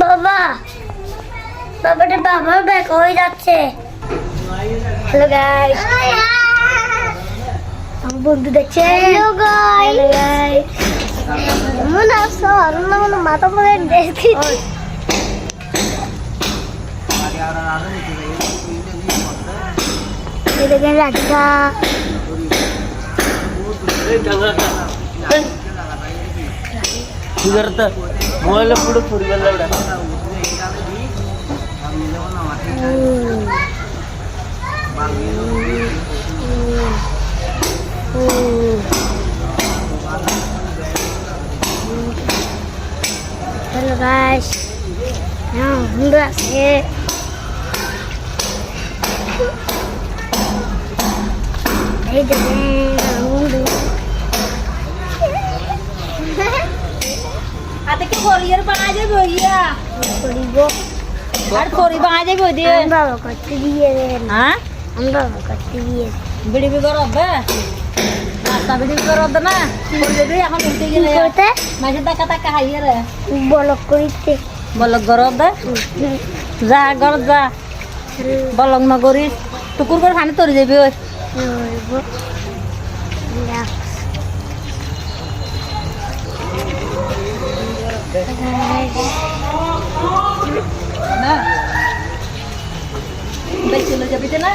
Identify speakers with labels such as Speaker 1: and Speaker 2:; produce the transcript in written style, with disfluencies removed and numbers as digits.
Speaker 1: বাবা বাবাটা বাবা ব্যাক হয়ে যাচ্ছে। হ্যালো গাইস, আমার বন্ধু দেখছে। হ্যালো গাইস, মনে আসো মনে মাথা পড়ে দেখি। এই দেখেন রাধিকা
Speaker 2: মোবাইল পুরো football
Speaker 1: Hello guys, now bunda আছে। এই দেখেন বন্ধু
Speaker 3: আতে কি কোরিয়ার বানা যাবে ইয়া
Speaker 1: করিব।
Speaker 3: আর কোরি বানা যাবে দিয়ে
Speaker 1: বাবা করতে দিয়ে দেন।
Speaker 3: হ্যাঁ
Speaker 1: বাবা করতে দিয়ে
Speaker 3: বিড়ি বি করব নাস্তা বিড়ি করব না করে দে এখন উঠে গেলে
Speaker 1: করতে
Speaker 3: মাঝে টাকা টাকা হাইয়ে রে
Speaker 1: বলক করিতে
Speaker 3: বলক করব যা ঘর যা বলক না করিস টুকুর করে খানি তরি যাবি ওই
Speaker 1: করব।
Speaker 3: না বেশি চলে যাবি না